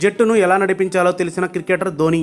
జట్టును ఎలా నడిపించాలో తెలిసిన క్రికెటర్ ధోని.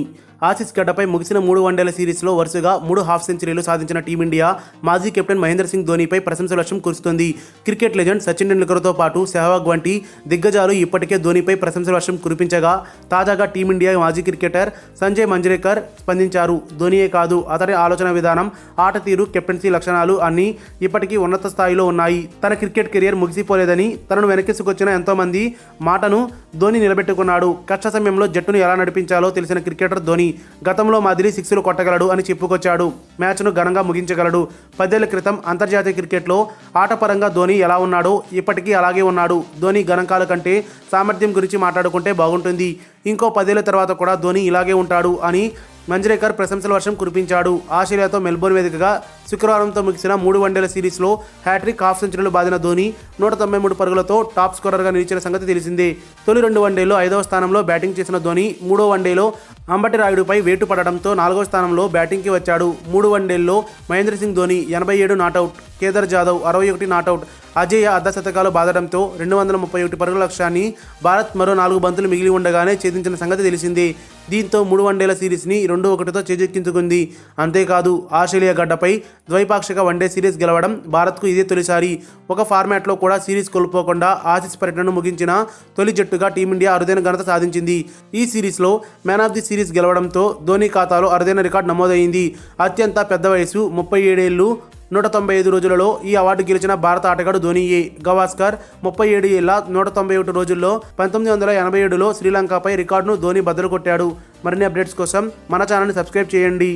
ఆసీస్ గడ్డపై ముగిసిన 3 వన్డేల సిరీస్లో వరుసగా 3 హాఫ్ సెంచరీలు సాధించిన టీమిండియా మాజీ కెప్టెన్ మహేంద్ర సింగ్ ధోనీపై ప్రశంసల వర్షం కురుస్తోంది. క్రికెట్ లెజెండ్ సచిన్ టెండూల్కర్తో పాటు సెహ్వాగ్ వంటి దిగ్గజాలు ఇప్పటికే ధోనీపై ప్రశంసల వర్షం కురిపించగా, తాజాగా టీమిండియా మాజీ క్రికెటర్ సంజయ్ మంజ్రేకర్ స్పందించారు. ధోనీయే కాదు, అతని ఆలోచన విధానం, ఆట తీరు, కెప్టెన్సీ లక్షణాలు అన్నీ ఇప్పటికీ ఉన్నత స్థాయిలో ఉన్నాయి. తన క్రికెట్ కెరియర్ ముగిసిపోలేదని, తనను వెనకేసుకొచ్చిన ఎంతోమంది మాటను ధోని నిలబెట్టుకున్నాడు. కష్ట సమయంలో జట్టును ఎలా నడిపించాలో తెలిసిన క్రికెటర్ ధోని. గతంలో మాదిరి సిక్స్లు కొట్టగలడు అని చెప్పుకొచ్చాడు. మ్యాచ్ను ఘనంగా ముగించగలడు. 10 ఏళ్ల క్రితం అంతర్జాతీయ క్రికెట్లో ఆటపరంగా ధోని ఎలా ఉన్నాడో ఇప్పటికీ అలాగే ఉన్నాడు. ధోని గణాంకాల కంటే సామర్థ్యం గురించి మాట్లాడుకుంటే బాగుంటుంది. ఇంకో 10 ఏళ్ల తర్వాత కూడా ధోని ఇలాగే ఉంటాడు అని మంజ్రేకర్ ప్రశంసల వర్షం కురిపించాడు. ఆస్ట్రేలియాతో మెల్బోర్న్ వేదికగా శుక్రవారంతో ముగిసిన 3 వన్డేల సిరీస్లో హ్యాట్రిక్, హాఫ్ సెంచరీలు బాదిన ధోని 193 పరుగులతో టాప్ స్కోరర్గా నిలిచిన సంగతి తెలిసిందే. తొలి 2 వన్డేల్లో 5వ స్థానంలో బ్యాటింగ్ చేసిన ధోని 3వ వన్డేలో అంబటి రాయుడుపై వేటు పడడంతో 4వ స్థానంలో బ్యాటింగ్కి వచ్చాడు. 3 వన్డేల్లో మహేంద్ర సింగ్ ధోని 87 నాటౌట్, కేదార్ జాదవ్ 61 నాటౌట్, అజేయ అర్ధశతకాలు బాదడంతో 231 పరుగుల లక్ష్యాన్ని భారత్ మరో 4 బంతులు మిగిలి ఉండగానే ఛేదించిన సంగతి తెలిసిందే. దీంతో 3 వన్డేల సిరీస్ని 2-1తో చేజెక్కించుకుంది. అంతేకాదు, ఆస్ట్రేలియా గడ్డపై ద్వైపాక్షిక వన్డే సిరీస్ గెలవడం భారత్కు ఇదే తొలిసారి. ఒక ఫార్మాట్లో కూడా సిరీస్ కోల్పోకుండా ఆసీస్ పర్యటనను ముగించిన తొలి జట్టుగా టీమిండియా అరుదైన ఘనత సాధించింది. ఈ సిరీస్లో మ్యాన్ ఆఫ్ ది సిరీస్ గెలవడంతో ధోని ఖాతాలో అరుదైన రికార్డు నమోదైంది. అత్యంత పెద్ద వయసు 37 ఏళ్లు 195 రోజులలో ఈ అవార్డు గెలిచిన భారత ఆటగాడు ధోనీయే. గవాస్కర్ 37 ఏళ్ల 191 రోజుల్లో 1987లో శ్రీలంకపై రికార్డును ధోని బద్దలు కొట్టాడు. మరిన్ని అప్డేట్స్ కోసం మన ఛానల్ని సబ్స్క్రైబ్ చేయండి.